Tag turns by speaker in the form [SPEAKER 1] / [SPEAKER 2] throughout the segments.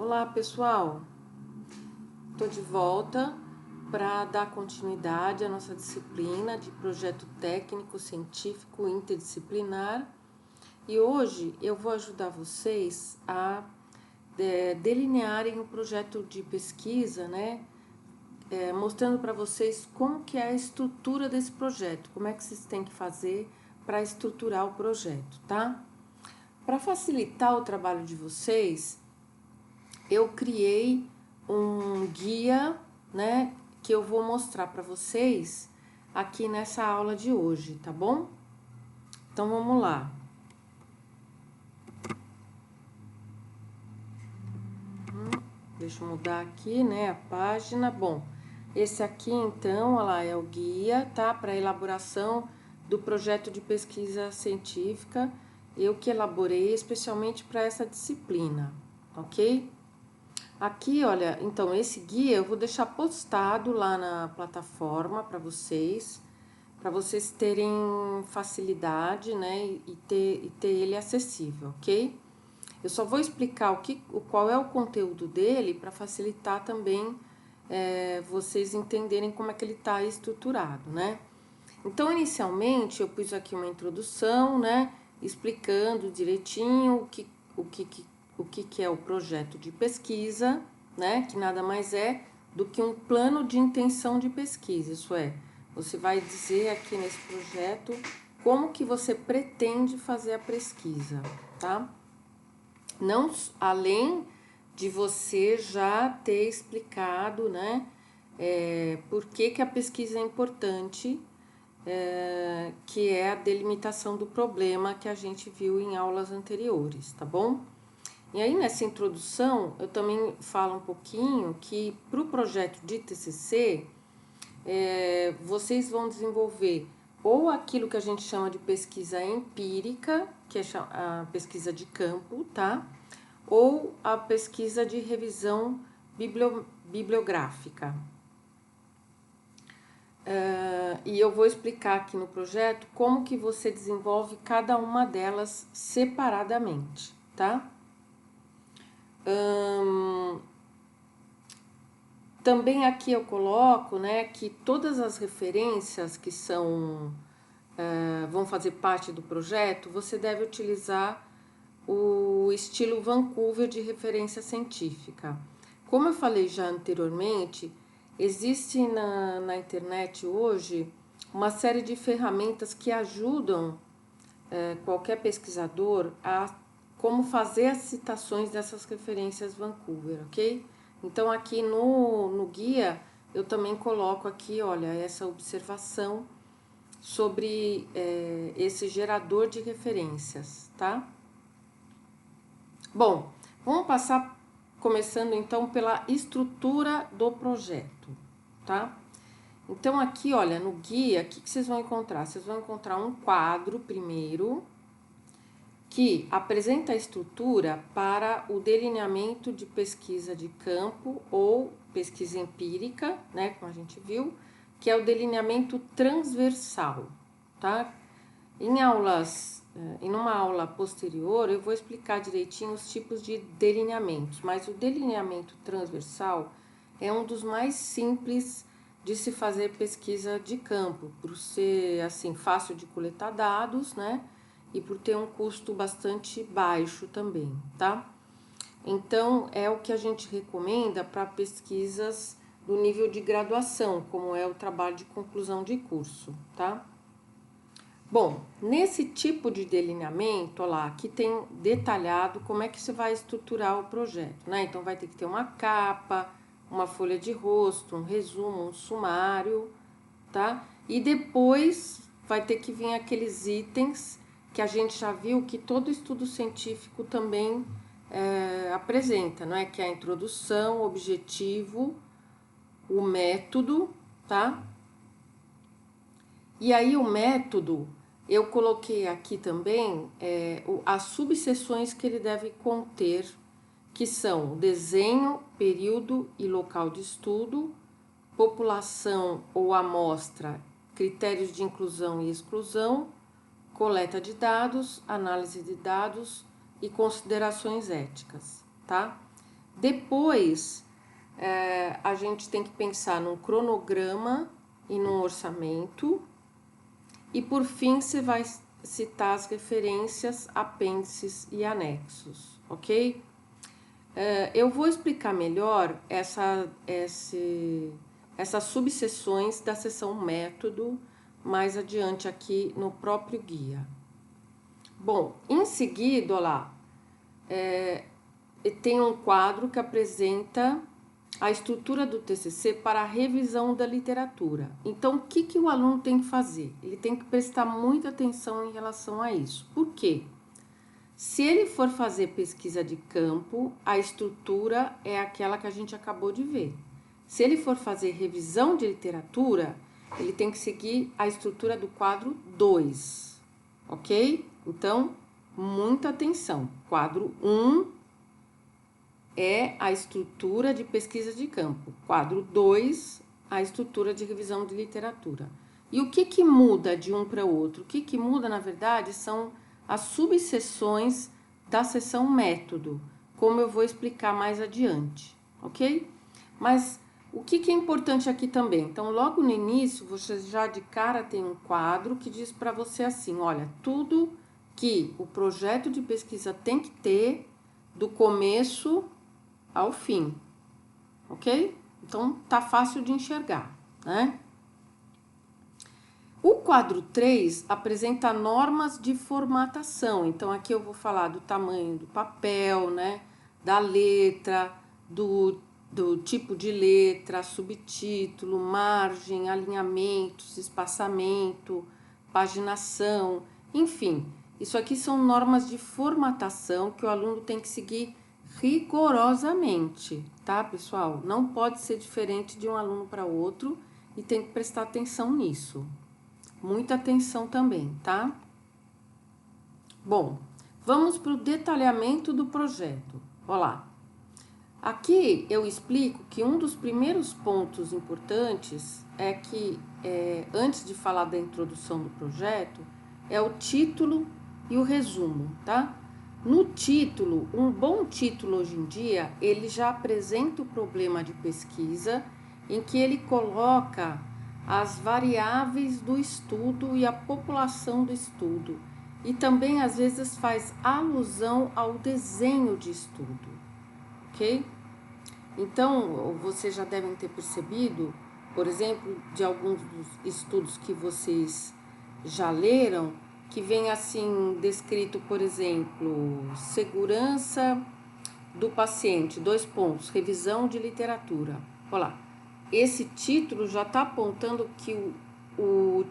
[SPEAKER 1] Olá, pessoal! Estou de volta para dar continuidade à nossa disciplina de projeto técnico científico interdisciplinar e hoje eu vou ajudar vocês a delinearem um projeto de pesquisa, né? Mostrando para vocês como que é a estrutura desse projeto, como é que vocês têm que fazer para estruturar o projeto, tá? Para facilitar o trabalho de vocês, eu criei um guia, né, que eu vou mostrar para vocês aqui nessa aula de hoje, tá bom? Então vamos lá. Deixa eu mudar aqui, né, a página. Bom, esse aqui então, olha lá, é o guia, tá? Para elaboração do projeto de pesquisa científica, eu que elaborei especialmente para essa disciplina, ok? Aqui, olha, então, esse guia eu vou deixar postado lá na plataforma para vocês terem facilidade, né, e ter ele acessível, ok? Eu só vou explicar qual é o conteúdo dele para facilitar também vocês entenderem como é que ele está estruturado, né? Então, inicialmente, eu pus aqui uma introdução, né, explicando direitinho o que é o projeto de pesquisa, né, que nada mais é do que um plano de intenção de pesquisa, isso é, você vai dizer aqui nesse projeto como que você pretende fazer a pesquisa, tá? Não além de você já ter explicado, né, por que a pesquisa é importante, que é a delimitação do problema que a gente viu em aulas anteriores, tá bom? E aí, nessa introdução, eu também falo um pouquinho que para o projeto de TCC, vocês vão desenvolver ou aquilo que a gente chama de pesquisa empírica, que é a pesquisa de campo, tá? Ou a pesquisa de revisão bibliográfica. E eu vou explicar aqui no projeto como que você desenvolve cada uma delas separadamente, tá? Também aqui eu coloco, né, que todas as referências que vão fazer parte do projeto, você deve utilizar o estilo Vancouver de referência científica. Como eu falei já anteriormente, existe na internet hoje uma série de ferramentas que ajudam qualquer pesquisador a como fazer as citações dessas referências Vancouver, ok? Então, aqui no guia, eu também coloco aqui, olha, essa observação sobre esse gerador de referências, tá? Bom, vamos passar começando então pela estrutura do projeto, tá? Então, aqui, olha, no guia, o que vocês vão encontrar? Vocês vão encontrar um quadro primeiro, que apresenta a estrutura para o delineamento de pesquisa de campo ou pesquisa empírica, né, como a gente viu, que é o delineamento transversal, tá? Em uma aula posterior, eu vou explicar direitinho os tipos de delineamentos, mas o delineamento transversal é um dos mais simples de se fazer pesquisa de campo, por ser, assim, fácil de coletar dados, né? E por ter um custo bastante baixo também, tá? Então, é o que a gente recomenda para pesquisas do nível de graduação, como é o trabalho de conclusão de curso, tá? Bom, nesse tipo de delineamento, olha lá, aqui tem detalhado como é que você vai estruturar o projeto, né? Então, vai ter que ter uma capa, uma folha de rosto, um resumo, um sumário, tá? E depois vai ter que vir aqueles itens que a gente já viu que todo estudo científico também apresenta, não é? Que é a introdução, o objetivo, o método, tá? E aí o método, eu coloquei aqui também as subseções que ele deve conter, que são desenho, período e local de estudo, população ou amostra, critérios de inclusão e exclusão, coleta de dados, análise de dados e considerações éticas, tá? Depois, a gente tem que pensar num cronograma e num orçamento. E, por fim, você vai citar as referências, apêndices e anexos, ok? Eu vou explicar melhor essas subseções da seção método mais adiante aqui no próprio guia. Bom, em seguida, olha lá, tem um quadro que apresenta a estrutura do TCC para a revisão da literatura. Então, o que o aluno tem que fazer? Ele tem que prestar muita atenção em relação a isso. Por quê? Se ele for fazer pesquisa de campo, a estrutura é aquela que a gente acabou de ver. Se ele for fazer revisão de literatura, ele tem que seguir a estrutura do quadro 2, ok? Então, muita atenção. Quadro 1 é a estrutura de pesquisa de campo. Quadro 2, a estrutura de revisão de literatura. E o que muda de um para o outro? O que muda, na verdade, são as subseções da seção método, como eu vou explicar mais adiante, ok? Mas o que é importante aqui também? Então, logo no início, você já de cara tem um quadro que diz para você assim, olha, tudo que o projeto de pesquisa tem que ter do começo ao fim, ok? Então, tá fácil de enxergar, né? O quadro 3 apresenta normas de formatação. Então, aqui eu vou falar do tamanho do papel, né? Da letra, do tipo de letra, subtítulo, margem, alinhamentos, espaçamento, paginação, enfim. Isso aqui são normas de formatação que o aluno tem que seguir rigorosamente, tá, pessoal? Não pode ser diferente de um aluno para outro e tem que prestar atenção nisso. Muita atenção também, tá? Bom, vamos para o detalhamento do projeto. Olha lá. Aqui eu explico que um dos primeiros pontos importantes é que, antes de falar da introdução do projeto, é o título e o resumo, tá? No título, um bom título hoje em dia, ele já apresenta o problema de pesquisa, em que ele coloca as variáveis do estudo e a população do estudo. E também, às vezes, faz alusão ao desenho de estudo, ok? Então, vocês já devem ter percebido, por exemplo, de alguns dos estudos que vocês já leram, que vem assim descrito, por exemplo, segurança do paciente, 2 pontos, revisão de literatura. Olha lá, esse título já está apontando que o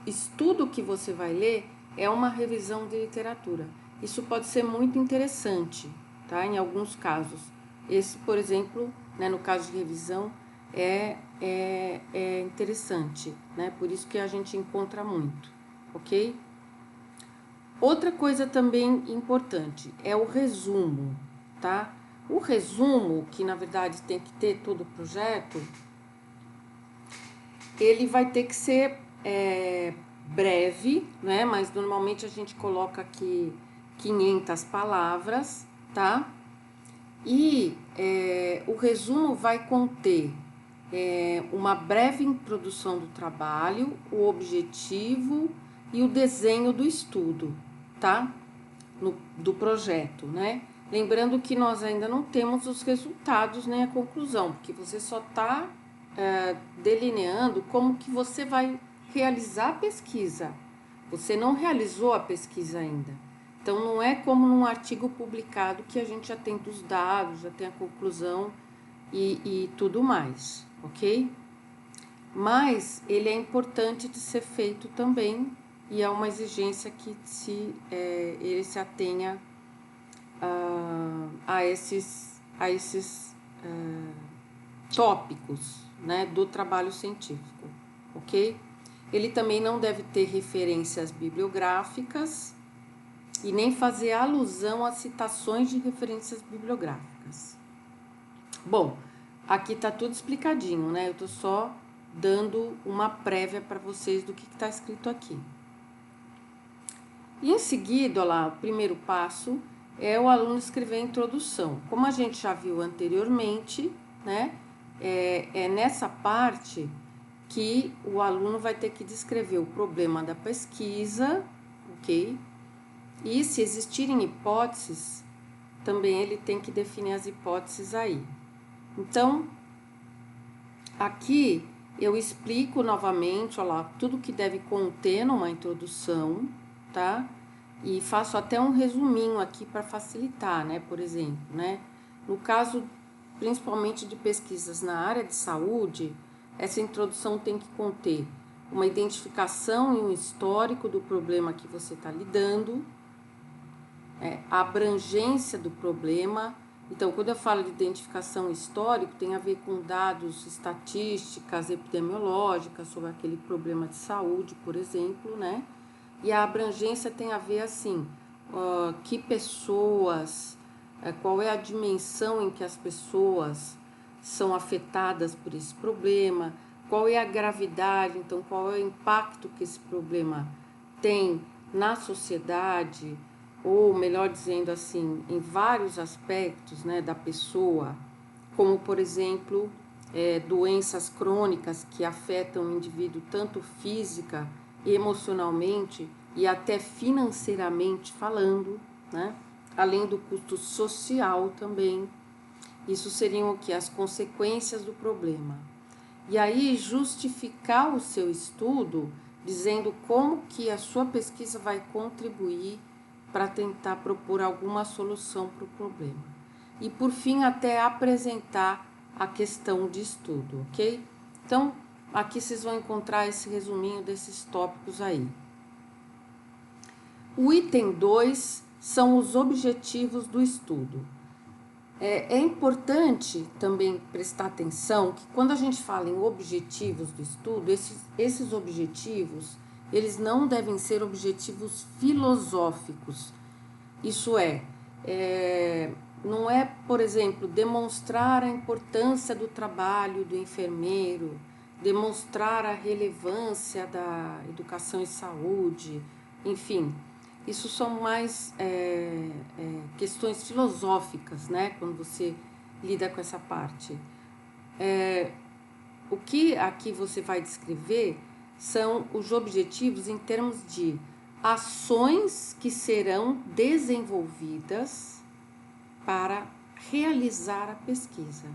[SPEAKER 1] estudo que você vai ler é uma revisão de literatura. Isso pode ser muito interessante, tá? Em alguns casos. Esse, por exemplo, né, no caso de revisão, é interessante, né? Por isso que a gente encontra muito, ok? Outra coisa também importante é o resumo, tá? O resumo, que na verdade tem que ter todo o projeto, ele vai ter que ser breve, né? Mas normalmente a gente coloca aqui 500 palavras, tá? E o resumo vai conter uma breve introdução do trabalho, o objetivo e o desenho do estudo, tá? Do projeto, né? Lembrando que nós ainda não temos os resultados nem a conclusão, porque você só está delineando como que você vai realizar a pesquisa. Você não realizou a pesquisa ainda. Então, não é como num artigo publicado que a gente já tem dos dados, já tem a conclusão e tudo mais, ok? Mas ele é importante de ser feito também e é uma exigência que ele se atenha a esses tópicos, né, do trabalho científico, ok? Ele também não deve ter referências bibliográficas e nem fazer alusão a citações de referências bibliográficas. Bom, aqui está tudo explicadinho, né? Eu estou só dando uma prévia para vocês do que está escrito aqui. E em seguida, olha lá, o primeiro passo é o aluno escrever a introdução. Como a gente já viu anteriormente, né, é nessa parte que o aluno vai ter que descrever o problema da pesquisa, ok? E se existirem hipóteses, também ele tem que definir as hipóteses aí. Então, aqui eu explico novamente, olha lá, tudo que deve conter numa introdução, tá? E faço até um resuminho aqui para facilitar, né? Por exemplo, né? No caso, principalmente de pesquisas na área de saúde, essa introdução tem que conter uma identificação e um histórico do problema que você está lidando, a abrangência do problema. Então, quando eu falo de identificação histórico, tem a ver com dados, estatísticas, epidemiológicas sobre aquele problema de saúde, por exemplo, né? E a abrangência tem a ver, assim, que pessoas, qual é a dimensão em que as pessoas são afetadas por esse problema, qual é a gravidade, então, qual é o impacto que esse problema tem na sociedade, ou melhor dizendo assim, em vários aspectos, né, da pessoa, como, por exemplo, doenças crônicas que afetam o indivíduo tanto física, emocionalmente e até financeiramente falando, né, além do custo social também. Isso seriam o que? As consequências do problema. E aí justificar o seu estudo dizendo como que a sua pesquisa vai contribuir para tentar propor alguma solução para o problema. E por fim, até apresentar a questão de estudo, ok? Então, aqui vocês vão encontrar esse resuminho desses tópicos aí. O item 2 são os objetivos do estudo. É importante também prestar atenção que quando a gente fala em objetivos do estudo, esses objetivos, eles não devem ser objetivos filosóficos. Isso não é, por exemplo, demonstrar a importância do trabalho do enfermeiro, demonstrar a relevância da educação e saúde, enfim. Isso são mais questões filosóficas, né? Quando você lida com essa parte. O que aqui você vai descrever são os objetivos em termos de ações que serão desenvolvidas para realizar a pesquisa,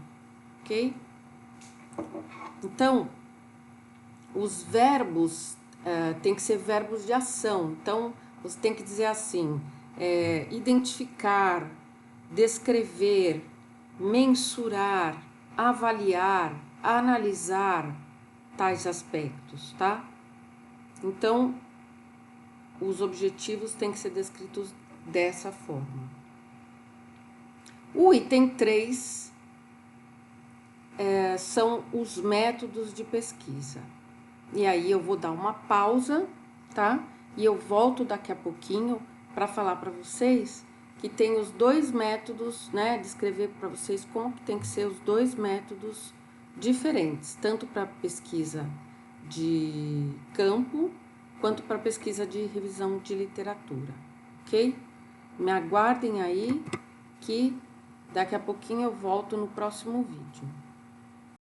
[SPEAKER 1] ok? Então, os verbos têm que ser verbos de ação. Então, você tem que dizer assim, identificar, descrever, mensurar, avaliar, analisar tais aspectos, tá? Então, os objetivos têm que ser descritos dessa forma. O item 3 são os métodos de pesquisa. E aí eu vou dar uma pausa, tá? E eu volto daqui a pouquinho para falar para vocês que tem os dois métodos, né? Descrever para vocês como que tem que ser os dois métodos diferentes, tanto para pesquisa de campo, quanto para pesquisa de revisão de literatura, ok? Me aguardem aí que daqui a pouquinho eu volto no próximo vídeo.